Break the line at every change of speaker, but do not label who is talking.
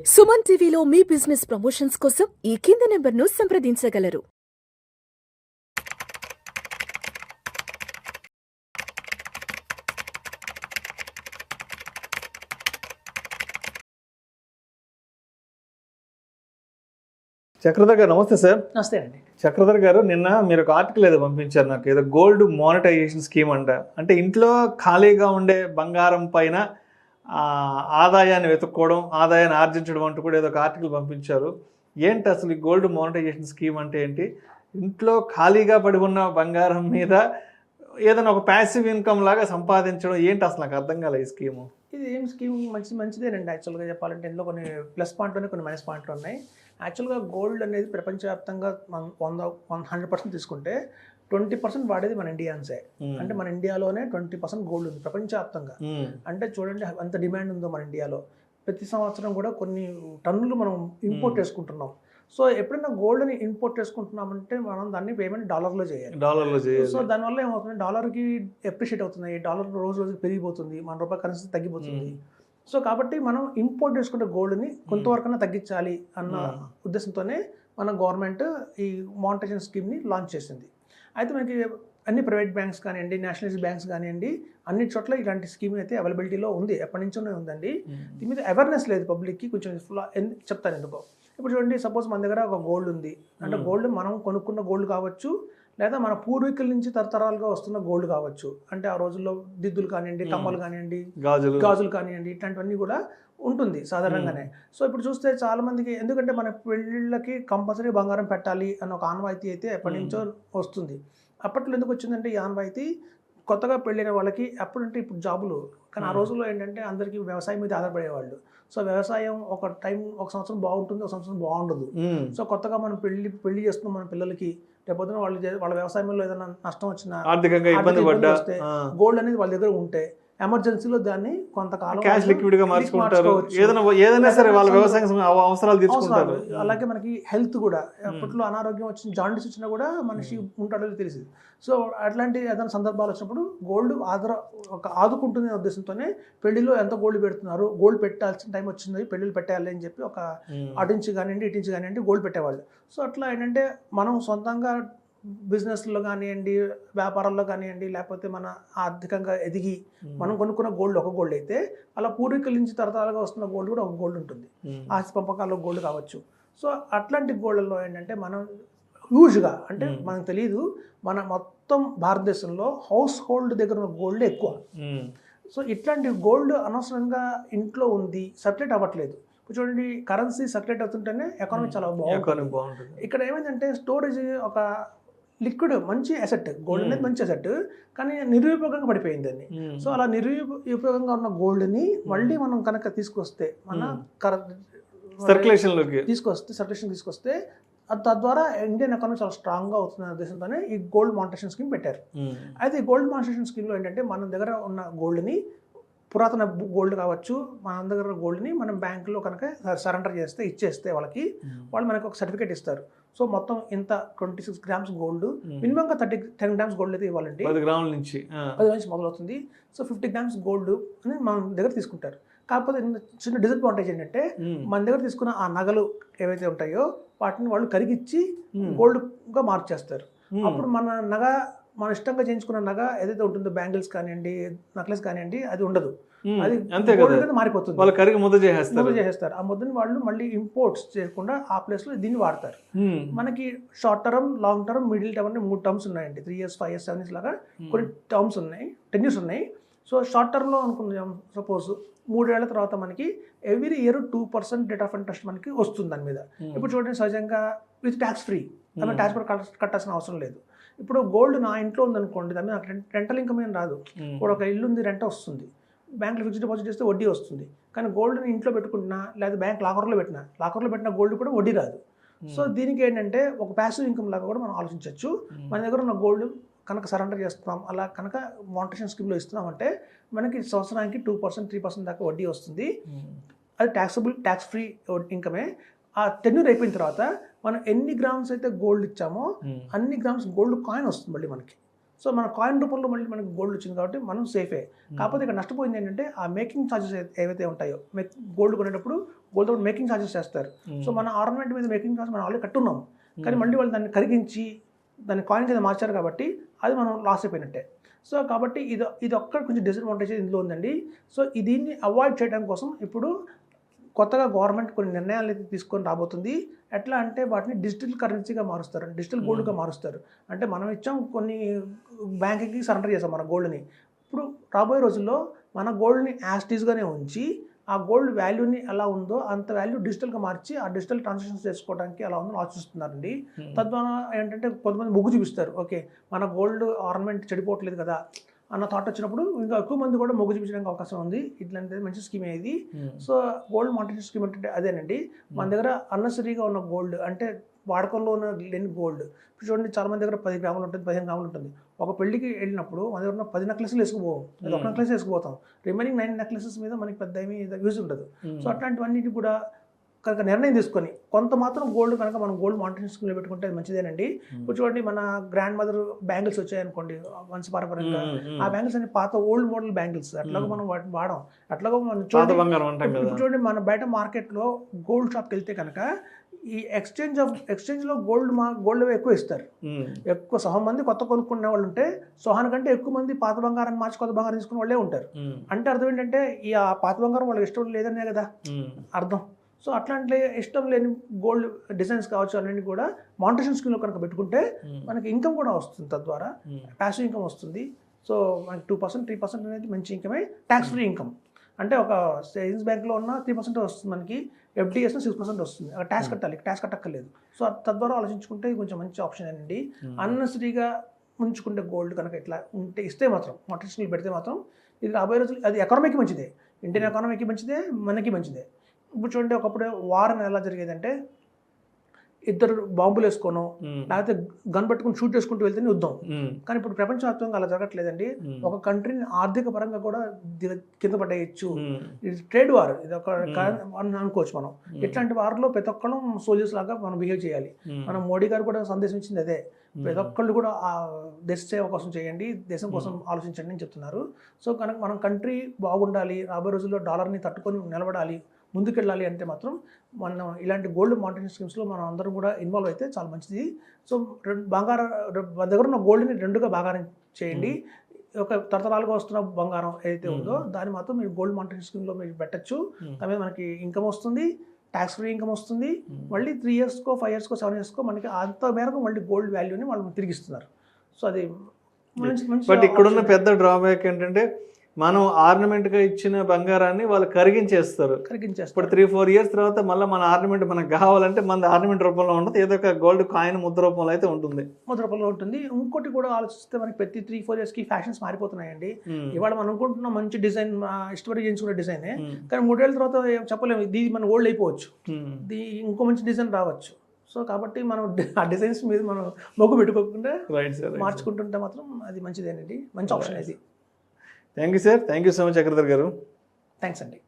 సుమన్ టీవీలో మీ business promotions కోసం ఈ కింది నెంబర్ను సంప్రదించగలరు.
చక్రధర్ గారు నమస్తే సార్.
నమస్తే అండి.
చక్రధర్ గారు నిన్న మీరు ఒక ఆర్టికల్ ఏదో పంపించారు నాకు, ఏదో గోల్డ్ మానిటైజేషన్ స్కీమ్ అంట. అంటే ఇంట్లో ఖాళీగా ఉండే బంగారం పైన ఆదాయాన్ని వెతుక్కోవడం, ఆదాయాన్ని ఆర్జించడం అంటూ కూడా ఏదో ఒక ఆర్టికల్ పంపించారు. ఏంటి అసలు ఈ గోల్డ్ మానిటైజేషన్ స్కీమ్ అంటే ఏంటి? ఇంట్లో ఖాళీగా పడి ఉన్న బంగారం మీద ఏదైనా ఒక ప్యాసివ్ ఇన్కమ్ లాగా సంపాదించడం ఏంటి అసలు? నాకు అర్థం కాలే ఈ స్కీము.
ఇది ఏం స్కీమ్ మంచిదేనండి. యాక్చువల్గా చెప్పాలంటే ఇందులో కొన్ని ప్లస్ పాయింట్లు ఉన్నాయి, కొన్ని మైనస్ పాయింట్లు ఉన్నాయి. యాక్చువల్గా గోల్డ్ అనేది ప్రపంచవ్యాప్తంగా 100% తీసుకుంటే 20% వాడేది మన ఇండియన్సే. అంటే మన ఇండియాలోనే 20% గోల్డ్ ఉంది ప్రపంచవ్యాప్తంగా. అంటే చూడండి అంత డిమాండ్ ఉందో మన ఇండియాలో. ప్రతి సంవత్సరం కూడా కొన్ని టన్నులు మనం ఇంపోర్ట్ చేసుకుంటున్నాం. సో ఎప్పుడైనా గోల్డ్ని ఇంపోర్ట్ చేసుకుంటున్నామంటే మనం దాన్ని పేమెంట్ డాలర్లో చేయాలి. సో దానివల్ల ఏమవుతుంది, డాలర్కి ఎప్రిషియేట్ అవుతుంది, డాలర్ రోజు రోజుకి పెరిగిపోతుంది, మన రూపాయి కరెన్సీ తగ్గిపోతుంది. సో కాబట్టి మనం ఇంపోర్ట్ చేసుకుంటే గోల్డ్ని కొంతవరకన్నా తగ్గించాలి అన్న ఉద్దేశంతోనే మన గవర్నమెంట్ ఈ మానిటైజేషన్ స్కీమ్ని లాంచ్ చేసింది. అయితే మనకి అన్ని ప్రైవేట్ బ్యాంక్స్ కానివ్వండి, నేషనలైజ్డ్ బ్యాంక్స్ కానివ్వండి, అన్ని చోట్ల ఇలాంటి స్కీమ్ అయితే అవైలబిలిటీలో ఉంది, ఎప్పటి నుంచోనే ఉందండి. దీని మీద అవేర్నెస్ లేదు పబ్లిక్కి. కొంచెం చెప్తాను ఎందుకో. ఇప్పుడు చూడండి, సపోజ్ మన దగ్గర ఒక గోల్డ్ ఉంది అంటే, గోల్డ్ మనం కొనుక్కున్న గోల్డ్ కావచ్చు, లేదా మన పూర్వీకుల నుంచి తరతరాలుగా వస్తున్న గోల్డ్ కావచ్చు. అంటే ఆ రోజుల్లో దిద్దులు కానివ్వండి, కమ్మలు కానివ్వండి, గాజులు కానివ్వండి, ఇట్లాంటివన్నీ కూడా ఉంటుంది సాధారణంగానే. సో ఇప్పుడు చూస్తే చాలా మందికి, ఎందుకంటే మన పెళ్ళిళ్ళకి కంపల్సరీ బంగారం పెట్టాలి అన్న ఒక ఆనవాయితీ అయితే ఎప్పటి నుంచో వస్తుంది. అప్పట్లో ఎందుకు వచ్చిందంటే ఈ ఆనవాయితీ, కొత్తగా పెళ్ళైన వాళ్ళకి అప్పుడంటే ఇప్పుడు జాబులు, కానీ ఆ రోజుల్లో ఏంటంటే అందరికీ వ్యవసాయం మీద ఆధారపడేవాళ్ళు. సో వ్యవసాయం ఒక సంవత్సరం బాగుంటుంది, ఒక సంవత్సరం బాగుండదు. సో కొత్తగా మనం పెళ్లి చేస్తున్నాం మన పిల్లలకి, రేపొద్దున వాళ్ళ వ్యవసాయంలో ఏదైనా నష్టం వచ్చినా,
ఆర్థికంగా ఇబ్బంది
వస్తే గోల్డ్ అనేది వాళ్ళ దగ్గర ఉంటే ఎమర్జెన్సీలో దాన్ని కొంతకాలం
క్యాష్ లిక్విడ్ గా మార్చుకుంటారు. ఏదైనా సరే వాళ్ళ వ్యవసాయం అవసరాలు తీర్చుకుంటారు.
అలాగే మనకి హెల్త్ కూడా, అప్పట్లో అనారోగ్యం వచ్చిన, జాండీస్ వచ్చినా కూడా మనిషి ఉంటాడో తెలిసింది. సో అట్లాంటి ఏదైనా సందర్భాలు వచ్చినప్పుడు గోల్డ్ ఆదుకుంటుంది అనే ఉద్దేశంతోనే పెళ్లిలో ఎంత గోల్డ్ పెడుతున్నారు, గోల్డ్ పెట్టాల్సిన టైం వచ్చింది, పెళ్లిళ్ళు పెట్టాలి అని చెప్పి ఒక అటించి కానివ్వండి, ఇటించి కానివ్వండి గోల్డ్ పెట్టేవాళ్ళు. సో అట్లా ఏంటంటే మనం సొంతంగా బిజినెస్లో కానివ్వండి, వ్యాపారాల్లో కానివ్వండి, లేకపోతే మన ఆర్థికంగా ఎదిగి మనం కొనుక్కున్న గోల్డ్ ఒక గోల్డ్ అయితే, అలా పూర్వీకుల నుంచి తరతరాలుగా వస్తున్న గోల్డ్ కూడా ఒక గోల్డ్ ఉంటుంది. ఆస్తి పంపకాల్లో గోల్డ్ కావచ్చు. సో అట్లాంటి గోల్డ్లో ఏంటంటే మనం హ్యూజ్గా, అంటే మనకు తెలియదు, మన మొత్తం భారతదేశంలో హౌస్ హోల్డ్ దగ్గర ఉన్న గోల్డ్ ఎక్కువ. సో ఇట్లాంటి గోల్డ్ అనవసరంగా ఇంట్లో ఉంది, సర్క్యులేట్ అవ్వట్లేదు. చూడండి, కరెన్సీ సర్క్యులేట్ అవుతుంటేనే ఎకానమీ చాలా బాగుంటుంది. ఇక్కడ ఏమైందంటే స్టోరేజ్ ఒక లిక్విడ్ మంచి అసెట్, గోల్డ్ అనేది మంచి అసెట్, కానీ నిరుపయోగంగా పడిపోయింది అని. సో అలా నిరుపయోగంగా ఉన్న గోల్డ్ని మళ్ళీ మనం కనుక తీసుకొస్తే, మన సర్క్యులేషన్ తీసుకొస్తే తద్వారా ఇండియన్ ఎకానమీ చాలా స్ట్రాంగ్గా అవుతున్న ఉద్దేశంతోనే ఈ గోల్డ్ మానిటైజేషన్ స్కీమ్ పెట్టారు. అయితే ఈ గోల్డ్ మానిటైజేషన్ స్కీమ్లో ఏంటంటే మన దగ్గర ఉన్న గోల్డ్ని, పురాతన గోల్డ్ కావచ్చు, మన దగ్గర గోల్డ్ని మనం బ్యాంకులో కనుక సరెండర్ చేస్తే, ఇచ్చేస్తే వాళ్ళు మనకు ఒక సర్టిఫికేట్ ఇస్తారు. సో మొత్తం ఇంత 26 గ్రామ్స్ గోల్డ్, మినిమంగా 10 గ్రామ్స్ గోల్డ్ అయితే ఇవ్వాలండి.
10 గ్రాముల నుంచి
మొదలవుతుంది. సో 50 గ్రామ్స్ గోల్డ్ అని మన దగ్గర తీసుకుంటారు. కాకపోతే చిన్న డిసడ్వాంటేజ్ ఏంటంటే, మన దగ్గర తీసుకున్న ఆ నగలు ఏవైతే ఉంటాయో వాటిని వాళ్ళు కరిగిచ్చి గోల్డ్గా మార్చేస్తారు. అప్పుడు మన ఇష్టంగా చేయించుకున్న నగ ఏదైతే ఉంటుందో, బ్యాంగిల్స్ కానివ్వండి, నెక్లెస్ కానివ్వండి, అది ఉండదు, అది మారిపోతుంది.
వాళ్ళు కరిగి ముద్ద చేసేస్తారు.
ఆ ముద్దని వాళ్ళు మళ్ళీ ఇంపోర్ట్స్ చేయకుండా ఆ ప్లేస్లో దీన్ని వాడతారు. మనకి short term, long term, middle term అని 3 టర్మ్స్ ఉన్నాయండి. 3 years, 5 years, 7 years లాగా కొన్ని టర్మ్స్ ఉన్నాయి, 10 years ఉన్నాయి. సో షార్ట్ టర్మ్లో అనుకున్నాం, సపోజ్ 3 ఏళ్ల తర్వాత మనకి every year 2% rate of interest మనకి వస్తుంది దాని మీద. ఇప్పుడు చూడండి, సహజంగా విత్ ట్యాక్స్ ఫ్రీ, దాని ట్యాక్స్ కూడా కట్టాల్సిన అవసరం లేదు. ఇప్పుడు గోల్డ్ నా ఇంట్లో ఉందనుకోండి, దాని మీద నాకు రెంటల్ ఇన్కమ్ ఏం రాదు. ఇప్పుడు ఒక ఇల్లు ఉంది, రెంట్ వస్తుంది, బ్యాంక్లో ఫిక్స్డ్ డిపాజిట్ చేస్తే వడ్డీ వస్తుంది. కానీ గోల్డ్ని ఇంట్లో పెట్టుకుంటున్నా, లేదా బ్యాంక్ లాకర్లో పెట్టిన గోల్డ్ కూడా వడ్డీ రాదు. సో దీనికి ఏంటంటే ఒక ప్యాసివ్ ఇన్కమ్ లాగా కూడా మనం ఆలోచించవచ్చు. మన దగ్గర ఉన్న గోల్డ్ కనుక సరెండర్ చేస్తున్నాం, అలా కనుక మానిటైజేషన్ స్కీమ్లో ఇస్తున్నామంటే మనకి సంవత్సరానికి 2%, 3% దాకా వడ్డీ వస్తుంది. అది ట్యాక్స్ ఫ్రీ ఇన్కమే. ఆ టెన్యూర్ అయిపోయిన తర్వాత మనం ఎన్ని గ్రామ్స్ అయితే గోల్డ్ ఇచ్చామో అన్ని గ్రామ్స్ గోల్డ్ కాయిన్ వస్తుంది మళ్ళీ మనకి. సో మన కాయిన్ రూపంలో మళ్ళీ మనకి గోల్డ్ వచ్చింది కాబట్టి మనం సేఫే. కాకపోతే ఇక్కడ నష్టపోయింది ఏంటంటే ఆ మేకింగ్ ఛార్జెస్ ఏవైతే ఉంటాయో, గోల్డ్ కొనేటప్పుడు గోల్డ్ మేకింగ్ ఛార్జెస్ చేస్తారు. సో మన ఆర్నమెంట్ మీద మేకింగ్ ఛార్జెస్ మనం ఆల్రెడీ కట్టున్నాం, కానీ మళ్ళీ వాళ్ళు దాన్ని కరిగించి దాన్ని కాయిన్ కింద మార్చారు కాబట్టి అది మనం లాస్ అయిపోయినట్టే. సో కాబట్టి ఇది ఒక్క కొంచెం డిసడ్వాంటేజ్ ఇందులో ఉందండి. సో దీన్ని అవాయిడ్ చేయడం కోసం ఇప్పుడు కొత్తగా గవర్నమెంట్ కొన్ని నిర్ణయాలు అయితే తీసుకొని రాబోతుంది. ఎట్లా అంటే వాటిని డిజిటల్ కరెన్సీగా మారుస్తారు, డిజిటల్ గోల్డ్గా మారుస్తారు. అంటే మనం ఇచ్చాం కొన్ని బ్యాంకుకి సరెండర్ చేసాం మన గోల్డ్ని. ఇప్పుడు రాబోయే రోజుల్లో మన గోల్డ్ని యాస్టీస్గానే ఉంచి ఆ గోల్డ్ వాల్యూని ఎలా ఉందో అంత వాల్యూ డిజిటల్గా మార్చి ఆ డిజిటల్ ట్రాన్సాక్షన్స్ చేసుకోవడానికి ఎలా ఉందో ఆలోచిస్తున్నారండి. తద్వారా ఏంటంటే కొంతమంది మొగ్గు చూపిస్తారు, ఓకే మన గోల్డ్ ఆర్నమెంట్ చెడిపోవట్లేదు కదా అన్న థాట్ వచ్చినప్పుడు ఇంకా ఎక్కువ మంది కూడా మొగ్గు చూపించడానికి అవకాశం ఉంది. ఇట్లాంటిది మంచి స్కీమే ఇది. సో గోల్డ్ మానిటరీ స్కీమ్ అంటే అదేనండి. మన దగ్గర అన్నెసరీగా ఉన్న గోల్డ్ అంటే వాడకంలో ఉన్న లేని గోల్డ్ ఇప్పుడు చూడండి, చాలా మంది దగ్గర 10 గ్రాములు ఉంటుంది, 15 గ్రాములు ఉంటుంది. ఒక పెళ్లికి వెళ్ళినప్పుడు మన దగ్గర 10 నెక్లెస్లు వేసుకుపోతాం, ఒక నెక్లెస్ వేసుకుపోతాం, రిమైనింగ్ 9 నెక్లెసెస్ మీద మనకి పెద్ద ఏమీ యూజ్ ఉండదు. సో అట్లాంటివన్నిటి కూడా కనుక నిర్ణయం తీసుకొని కొంత మాత్రం గోల్డ్ కనుక మనం గోల్డ్ మానిటరీ స్కీమ్లో పెట్టుకుంటే అది మంచిదేనండి. ఇప్పుడు చూడండి, మన గ్రాండ్ మదర్ బ్యాంగిల్స్ వచ్చాయనుకోండి వంశపారంపర్యంగా, ఆ బ్యాంగిల్స్ అన్ని పాత ఓల్డ్ మోడల్ బ్యాంగిల్స్, అట్లాగా మనం వాటిని వాడాం. అట్లాగా మనం చూడండి మన బయట మార్కెట్లో గోల్డ్ షాప్కి వెళ్తే కనుక ఈ ఎక్స్చేంజ్లో గోల్డ్ ఎక్కువ ఇస్తారు. ఎక్కువ సహా మంది కొత్త కొనుక్కునే వాళ్ళు ఉంటే సహాన్ కంటే ఎక్కువ మంది పాత బంగారాన్ని మార్చి కొత్త బంగారం తీసుకునే వాళ్ళే ఉంటారు. అంటే అర్థం ఏంటంటే ఈ ఆ పాత బంగారం వాళ్ళకి ఇష్టం లేదనే కదా అర్థం. సో అట్లాంటి ఇష్టం లేని గోల్డ్ డిజైన్స్ కావచ్చు అన్నీ కూడా మానిటరీ స్కీమ్లో కనుక పెట్టుకుంటే మనకి ఇన్కమ్ కూడా వస్తుంది, తద్వారా ప్యాసివ్ ఇన్కమ్ వస్తుంది. సో మనకి 2%, 3% అనేది మంచి ఇన్కమే, ట్యాక్స్ ఫ్రీ ఇన్కమ్. అంటే ఒక సేవింగ్స్ బ్యాంక్లో ఉన్న 3% వస్తుంది మనకి, FDSలో 6% వస్తుంది. అక్కడ ట్యాక్స్ కట్టాలి, ట్యాక్స్ కట్టక్కర్లేదు. సో తద్వారా ఆలోచించుకుంటే ఇది కొంచెం మంచి ఆప్షన్ అండి. అన్నెసరీగా ఉంచుకుంటే గోల్డ్ కనుక ఇట్లా ఉంటే ఇస్తే మాత్రం మానిటరీ స్కీమ్లో పెడితే మాత్రం ఇది రాబోయే రోజులు అది ఎకానమీకి మంచిదే, ఇండియన్ ఎకానమీకి మంచిదే, మనకి మంచిదే. ఇప్పుడు చూడండి, ఒకప్పుడు వార్ ఎలా జరిగేదంటే ఇద్దరు బాంబులు వేసుకోను లేకపోతే గన్ పెట్టుకుని షూట్ చేసుకుంటూ వెళ్తేనే యుద్ధం. కానీ ఇప్పుడు ప్రపంచవ్యాప్తంగా అలా జరగట్లేదండి. ఒక కంట్రీని ఆర్థిక పరంగా కూడా కింద పడేయచ్చు. ఇది ట్రేడ్ వార్, ఇది ఒక అనుకోవచ్చు మనం. ఇట్లాంటి వార్లో ప్రతి ఒక్కళ్ళు సోల్జర్స్ లాగా మనం బిహేవ్ చేయాలి. మనం మోడీ గారు కూడా సందేశం ఇచ్చింది అదే, ప్రతి ఒక్కళ్ళు కూడా దేశ సేవ కోసం చేయండి, దేశం కోసం ఆలోచించండి అని చెప్తున్నారు. సో కనుక మనం కంట్రీ బాగుండాలి, రాబోయే రోజుల్లో డాలర్ని తట్టుకొని నిలబడాలి, ముందుకెళ్ళాలి అంటే మాత్రం మనం ఇలాంటి గోల్డ్ మానిటరీ స్కీమ్స్లో మనం అందరం కూడా ఇన్వాల్వ్ అయితే చాలా మంచిది. సో బంగారం దగ్గర ఉన్న గోల్డ్ని రెండుగా బంగారం చేయండి. ఒక తరతరాలుగా వస్తున్న బంగారం ఏదైతే ఉందో దాన్ని మాత్రం మీరు గోల్డ్ మానిటరీ స్కీమ్లో మీరు పెట్టచ్చు. దాని మీద మనకి ఇన్కమ్ వస్తుంది, ట్యాక్స్ ఫ్రీ ఇన్కమ్ వస్తుంది. మళ్ళీ 3 ఇయర్స్కో 5 ఇయర్స్కో 7 ఇయర్స్కో మనకి అంత మేరకు మళ్ళీ గోల్డ్ వాల్యూని వాళ్ళు తిరిగిస్తున్నారు. సో అది
బట్ ఇక్కడున్న పెద్ద డ్రాబ్యాక్ ఏంటంటే మనం ఆర్నమెంట్గా ఇచ్చిన బంగారాన్ని వాళ్ళు కరిగించేస్తారు. ఇప్పుడు 3-4 ఇయర్స్ తర్వాత మళ్ళీ మన ఆర్నమెంట్ మనకు కావాలంటే మన ఆర్నమెంట్ రూపంలో ఉండదు, ఏదో ఒక గోల్డ్ కాయిన్ ముద్ర రూపంలో అయితే ఉంటుంది,
ముద్ర రూపంలో ఉంటుంది. ఇంకోటి కూడా ఆలోచిస్తే మనకి ప్రతి 3-4 ఇయర్స్కి ఫ్యాషన్స్ మారిపోతున్నాయండి. ఇవాళ మనం అనుకుంటున్న మంచి డిజైన్ ఇష్టపడి చేయించుకునే డిజైనే, కానీ 3 ఏళ్ళ తర్వాత చెప్పలేము, ఇది మన ఓల్డ్ అయిపోవచ్చు, ఇంకో మంచి డిజైన్ రావచ్చు. సో కాబట్టి మనం ఆ డిజైన్స్ మీద మనం మొగ్గు పెట్టుకోకుండా మార్చుకుంటుంటే మాత్రం అది మంచిదేనండి, మంచి ఆప్షన్ అది.
Thank you sir, thank you so much Chakradhar గారు.
థ్యాంక్స్ అండి.